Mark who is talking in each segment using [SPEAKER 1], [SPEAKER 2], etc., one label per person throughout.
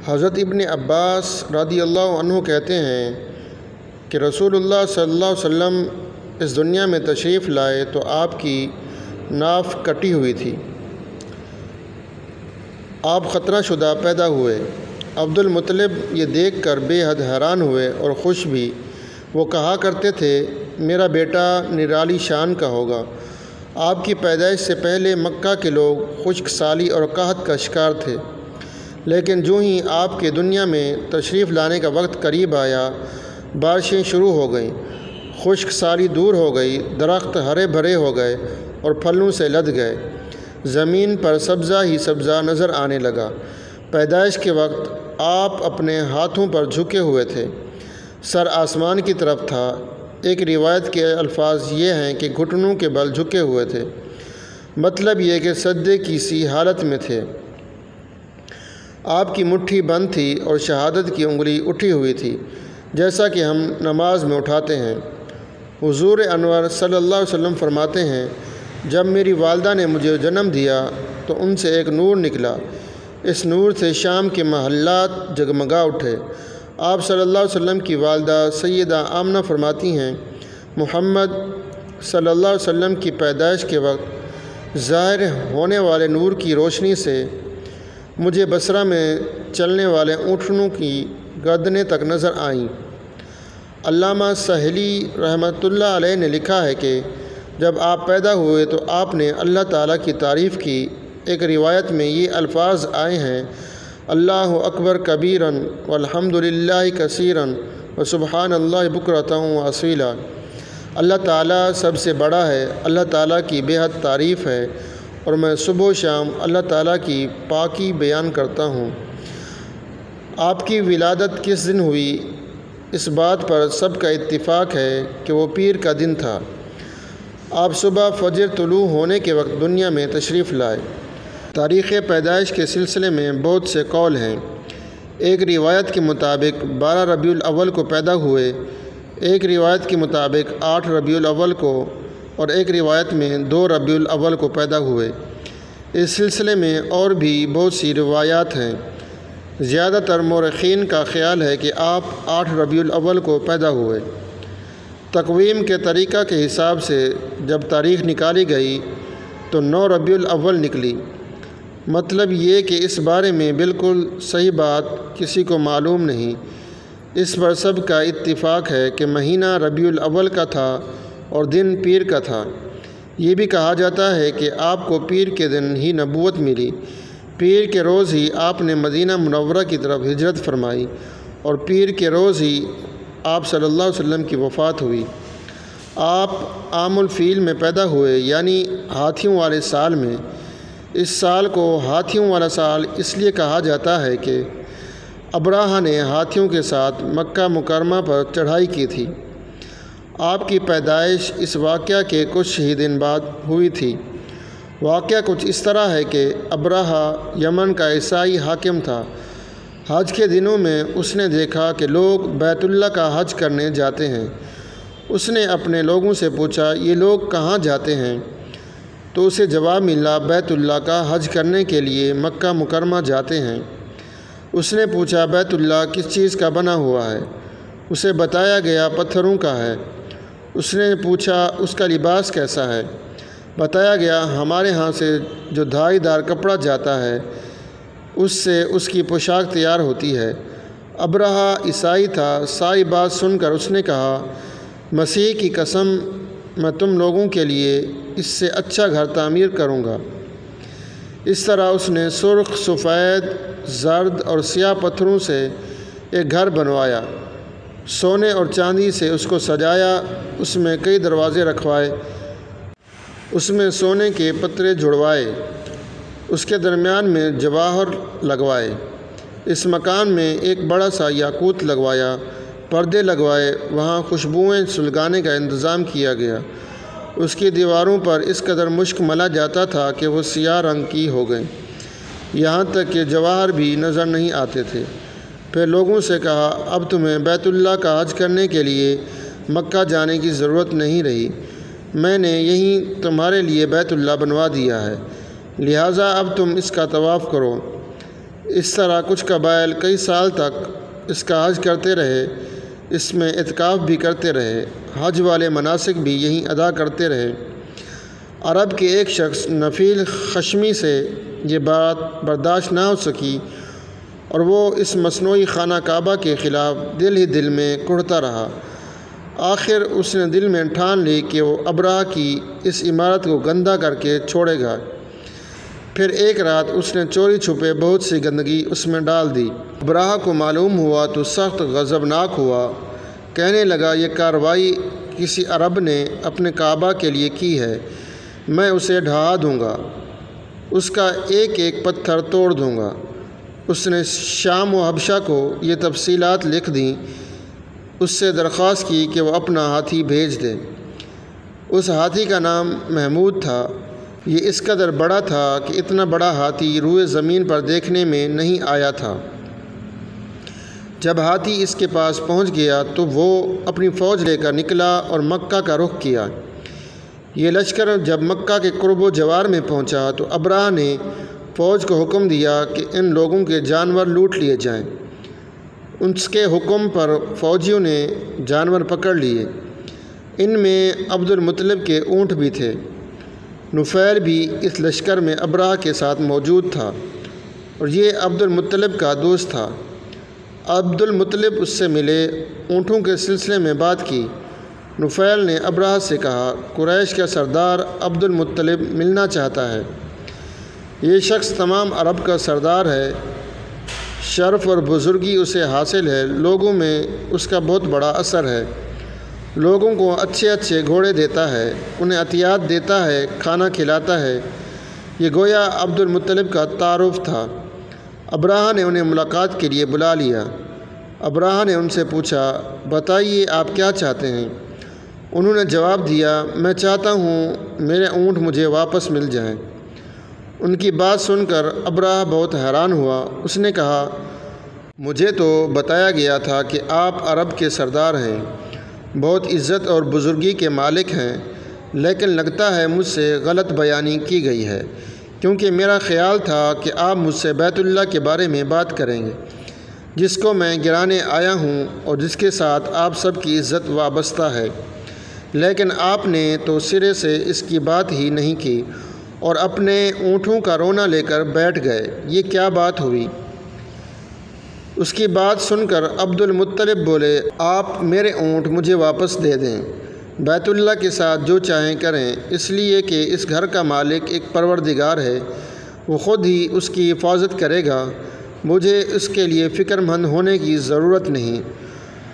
[SPEAKER 1] حضرت ابن عباس رضی اللہ عنہ کہتے ہیں کہ رسول اللہ صلی اللہ علیہ وسلم اس دنیا میں تشریف لائے تو آپ کی ناف کٹی ہوئی تھی۔ آپ خطرہ شدہ پیدا ہوئے۔ عبد المطلب یہ دیکھ کر بے حد حیران ہوئے اور خوش بھی۔ وہ کہا کرتے تھے میرا بیٹا نرالی شان کا ہوگا۔ آپ کی پیدائش سے پہلے مکہ کے لوگ خشک سالی اور قحط کا شکار تھے، لیکن جو ہی آپ کے دنیا میں تشریف لانے کا وقت قریب آیا بارشیں شروع ہو گئیں، خشک سالی دور ہو گئی، درخت ہرے بھرے ہو گئے اور پھلوں سے لد گئے، زمین پر سبزہ ہی سبزہ نظر آنے لگا۔ پیدائش کے وقت آپ اپنے ہاتھوں پر جھکے ہوئے تھے، سر آسمان کی طرف تھا۔ ایک روایت کے الفاظ یہ ہیں کہ گھٹنوں کے بل جھکے ہوئے تھے، مطلب یہ کہ سجدے کی سی حالت میں تھے۔ آپ کی مٹھی بند تھی اور شہادت کی انگلی اٹھی ہوئی تھی، جیسا کہ ہم نماز میں اٹھاتے ہیں۔ حضور انور صلی اللہ علیہ وسلم فرماتے ہیں جب میری والدہ نے مجھے جنم دیا تو ان سے ایک نور نکلا، اس نور سے شام کے محلات جگمگا اٹھے۔ آپ صلی اللہ علیہ وسلم کی والدہ سیدہ آمنہ فرماتی ہیں محمد صلی اللہ علیہ وسلم کی پیدائش کے وقت ظاہر ہونے والے نور کی روشنی سے مجھے بصرہ میں چلنے والے اونٹنوں کی گردنیں تک نظر آئیں۔ علامہ سہیلی رحمۃ اللہ علیہ نے لکھا ہے کہ جب آپ پیدا ہوئے تو آپ نے اللہ تعالیٰ کی تعریف کی۔ ایک روایت میں یہ الفاظ آئے ہیں اللہ اکبر کبیراً والحمد للہ کثیراً وسبحان اللہ بکرۃ واصیلا۔ اللہ تعالیٰ سب سے بڑا ہے، اللہ تعالیٰ کی بے حد تعریف ہے اور میں صبح و شام اللہ تعالیٰ کی پاکی بیان کرتا ہوں۔ آپ کی ولادت کس دن ہوئی اس بات پر سب کا اتفاق ہے کہ وہ پیر کا دن تھا۔ آپ صبح فجر طلوع ہونے کے وقت دنیا میں تشریف لائے۔ تاریخ پیدائش کے سلسلے میں بہت سے قول ہیں۔ ایک روایت کے مطابق 12 ربیع الاول کو پیدا ہوئے، ایک روایت کے مطابق 8 ربیع الاول کو اور ایک روایت میں 2 ربیع الاول کو پیدا ہوئے۔ اس سلسلے میں اور بھی بہت سی روایات ہیں۔ زیادہ تر مورخین کا خیال ہے کہ آپ 8 ربیع الاول کو پیدا ہوئے۔ تقویم کے طریقہ کے حساب سے جب تاریخ نکالی گئی تو 9 ربیع الاول نکلی۔ مطلب یہ کہ اس بارے میں بالکل صحیح بات کسی کو معلوم نہیں۔ اس پر سب کا اتفاق ہے کہ مہینہ ربیع الاول کا تھا اور دن پیر کا تھا۔ یہ بھی کہا جاتا ہے کہ آپ کو پیر کے دن ہی نبوت ملی، پیر کے روز ہی آپ نے مدینہ منورہ کی طرف ہجرت فرمائی اور پیر کے روز ہی آپ صلی اللہ علیہ وسلم کی وفات ہوئی۔ آپ عام الفیل میں پیدا ہوئے، یعنی ہاتھیوں والے سال میں۔ اس سال کو ہاتھیوں والا سال اس لیے کہا جاتا ہے کہ ابراہہ نے ہاتھیوں کے ساتھ مکہ مکرمہ پر چڑھائی کی تھی۔ آپ کی پیدائش اس واقعہ کے کچھ ہی دن بعد ہوئی تھی۔ واقعہ کچھ اس طرح ہے کہ ابراہہ یمن کا عیسائی حاکم تھا۔ حج کے دنوں میں اس نے دیکھا کہ لوگ بیت اللہ کا حج کرنے جاتے ہیں۔ اس نے اپنے لوگوں سے پوچھا یہ لوگ کہاں جاتے ہیں؟ تو اسے جواب ملا بیت اللہ کا حج کرنے کے لیے مکہ مکرمہ جاتے ہیں۔ اس نے پوچھا بیت اللہ کس چیز کا بنا ہوا ہے؟ اسے بتایا گیا پتھروں کا ہے۔ اس نے پوچھا اس کا لباس کیسا ہے؟ بتایا گیا ہمارے ہاں سے جو دھائی دار کپڑا جاتا ہے اس سے اس کی پوشاک تیار ہوتی ہے۔ ابراہہ عیسائی تھا۔ ساری بات سن کر اس نے کہا مسیح کی قسم میں تم لوگوں کے لیے اس سے اچھا گھر تعمیر کروں گا۔ اس طرح اس نے سرخ، سفید، زرد اور سیاہ پتھروں سے ایک گھر بنوایا، سونے اور چاندی سے اس کو سجایا، اس میں کئی دروازے رکھوائے، اس میں سونے کے پترے جڑوائے، اس کے درمیان میں جواہر لگوائے، اس مکان میں ایک بڑا سا یاقوت لگوایا، پردے لگوائے، وہاں خوشبوئیں سلگانے کا انتظام کیا گیا۔ اس کی دیواروں پر اس قدر مشک ملا جاتا تھا کہ وہ سیاہ رنگ کی ہو گئیں، یہاں تک کہ جواہر بھی نظر نہیں آتے تھے۔ پھر لوگوں سے کہا اب تمہیں بیت اللہ کا حج کرنے کے لیے مکہ جانے کی ضرورت نہیں رہی، میں نے یہیں تمہارے لیے بیت اللہ بنوا دیا ہے، لہٰذا اب تم اس کا طواف کرو۔ اس طرح کچھ قبائل کئی سال تک اس کا حج کرتے رہے، اس میں اعتکاف بھی کرتے رہے، حج والے مناسک بھی یہیں ادا کرتے رہے۔ عرب کے ایک شخص نفیل خشمی سے یہ بات برداشت نہ ہو سکی اور وہ اس مصنوعی خانہ کعبہ کے خلاف دل ہی دل میں کڑھتا رہا۔ آخر اس نے دل میں ٹھان لی کہ وہ ابراہ کی اس عمارت کو گندہ کر کے چھوڑے گا۔ پھر ایک رات اس نے چوری چھپے بہت سی گندگی اس میں ڈال دی۔ ابراہ کو معلوم ہوا تو سخت غضبناک ہوا، کہنے لگا یہ کارروائی کسی عرب نے اپنے کعبہ کے لیے کی ہے، میں اسے ڈھا دوں گا، اس کا ایک ایک پتھر توڑ دوں گا۔ اس نے شام و حبشہ کو یہ تفصیلات لکھ دیں، اس سے درخواست کی کہ وہ اپنا ہاتھی بھیج دے۔ اس ہاتھی کا نام محمود تھا۔ یہ اس قدر بڑا تھا کہ اتنا بڑا ہاتھی روئے زمین پر دیکھنے میں نہیں آیا تھا۔ جب ہاتھی اس کے پاس پہنچ گیا تو وہ اپنی فوج لے کر نکلا اور مکہ کا رخ کیا۔ یہ لشکر جب مکہ کے قرب و جوار میں پہنچا تو ابراہ نے فوج کو حکم دیا کہ ان لوگوں کے جانور لوٹ لیے جائیں۔ اس کے حکم پر فوجیوں نے جانور پکڑ لیے۔ ان میں عبد المطلب کے اونٹ بھی تھے۔ نفیل بھی اس لشکر میں ابراہ کے ساتھ موجود تھا اور یہ عبد المطلب کا دوست تھا۔ عبد المطلب اس سے ملے، اونٹوں کے سلسلے میں بات کی۔ نفیل نے ابراہ سے کہا، قریش کا سردار عبد المطلب ملنا چاہتا ہے۔ یہ شخص تمام عرب کا سردار ہے، شرف اور بزرگی اسے حاصل ہے، لوگوں میں اس کا بہت بڑا اثر ہے، لوگوں کو اچھے اچھے گھوڑے دیتا ہے، انہیں عطیات دیتا ہے، کھانا کھلاتا ہے۔ یہ گویا عبد المطلب کا تعارف تھا۔ ابراہ نے انہیں ملاقات کے لیے بلا لیا۔ ابراہ نے ان سے پوچھا، بتائیے آپ کیا چاہتے ہیں؟ انہوں نے جواب دیا، میں چاہتا ہوں میرے اونٹ مجھے واپس مل جائیں۔ ان کی بات سن کر ابراہ بہت حیران ہوا۔ اس نے کہا، مجھے تو بتایا گیا تھا کہ آپ عرب کے سردار ہیں، بہت عزت اور بزرگی کے مالک ہیں، لیکن لگتا ہے مجھ سے غلط بیانی کی گئی ہے، کیونکہ میرا خیال تھا کہ آپ مجھ سے بیت اللہ کے بارے میں بات کریں گے، جس کو میں گرانے آیا ہوں اور جس کے ساتھ آپ سب کی عزت وابستہ ہے، لیکن آپ نے تو سرے سے اس کی بات ہی نہیں کی اور اپنے اونٹوں کا رونا لے کر بیٹھ گئے، یہ کیا بات ہوئی؟ اس کی بات سن کر عبد المطلب بولے، آپ میرے اونٹ مجھے واپس دے دیں، بیت اللہ کے ساتھ جو چاہیں کریں، اس لیے کہ اس گھر کا مالک ایک پروردگار ہے، وہ خود ہی اس کی حفاظت کرے گا، مجھے اس کے لیے فکر مند ہونے کی ضرورت نہیں۔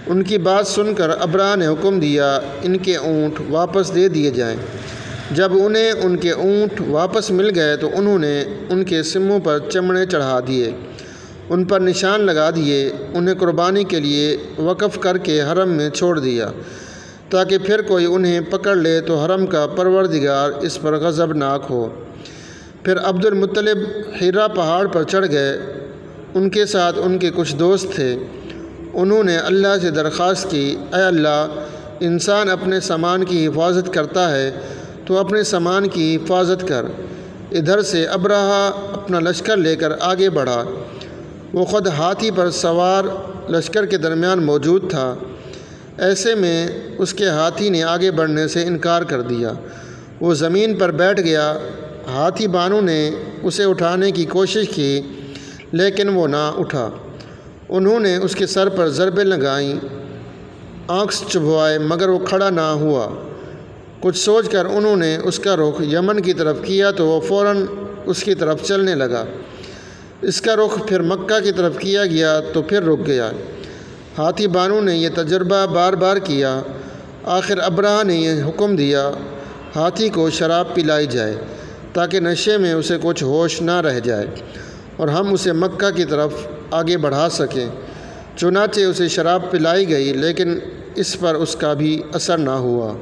[SPEAKER 1] ان کی بات سن کر ابراہ نے حکم دیا، ان کے اونٹ واپس دے دیے جائیں۔ جب انہیں ان کے اونٹ واپس مل گئے تو انہوں نے ان کے سموں پر چمڑے چڑھا دیے، ان پر نشان لگا دیے، انہیں قربانی کے لیے وقف کر کے حرم میں چھوڑ دیا، تاکہ پھر کوئی انہیں پکڑ لے تو حرم کا پروردگار اس پر غضبناک ہو۔ پھر عبد المطلب حرا پہاڑ پر چڑھ گئے، ان کے ساتھ ان کے کچھ دوست تھے۔ انہوں نے اللہ سے درخواست کی، اے اللہ، انسان اپنے سامان کی حفاظت کرتا ہے تو اپنے سامان کی حفاظت کر۔ ادھر سے ابراہ اپنا لشکر لے کر آگے بڑھا۔ وہ خود ہاتھی پر سوار لشکر کے درمیان موجود تھا۔ ایسے میں اس کے ہاتھی نے آگے بڑھنے سے انکار کر دیا۔ وہ زمین پر بیٹھ گیا۔ ہاتھی بانوں نے اسے اٹھانے کی کوشش کی لیکن وہ نہ اٹھا۔ انہوں نے اس کے سر پر ضربیں لگائیں، آنکھ چبھوائے، مگر وہ کھڑا نہ ہوا۔ کچھ سوچ کر انہوں نے اس کا رخ یمن کی طرف کیا تو وہ فوراً اس کی طرف چلنے لگا۔ اس کا رخ پھر مکہ کی طرف کیا گیا تو پھر رک گیا۔ ہاتھی بانوں نے یہ تجربہ بار بار کیا۔ آخر ابراہ نے یہ حکم دیا، ہاتھی کو شراب پلائی جائے تاکہ نشے میں اسے کچھ ہوش نہ رہ جائے اور ہم اسے مکہ کی طرف آگے بڑھا سکیں۔ چنانچہ اسے شراب پلائی گئی لیکن اس پر اس کا بھی اثر نہ ہوا۔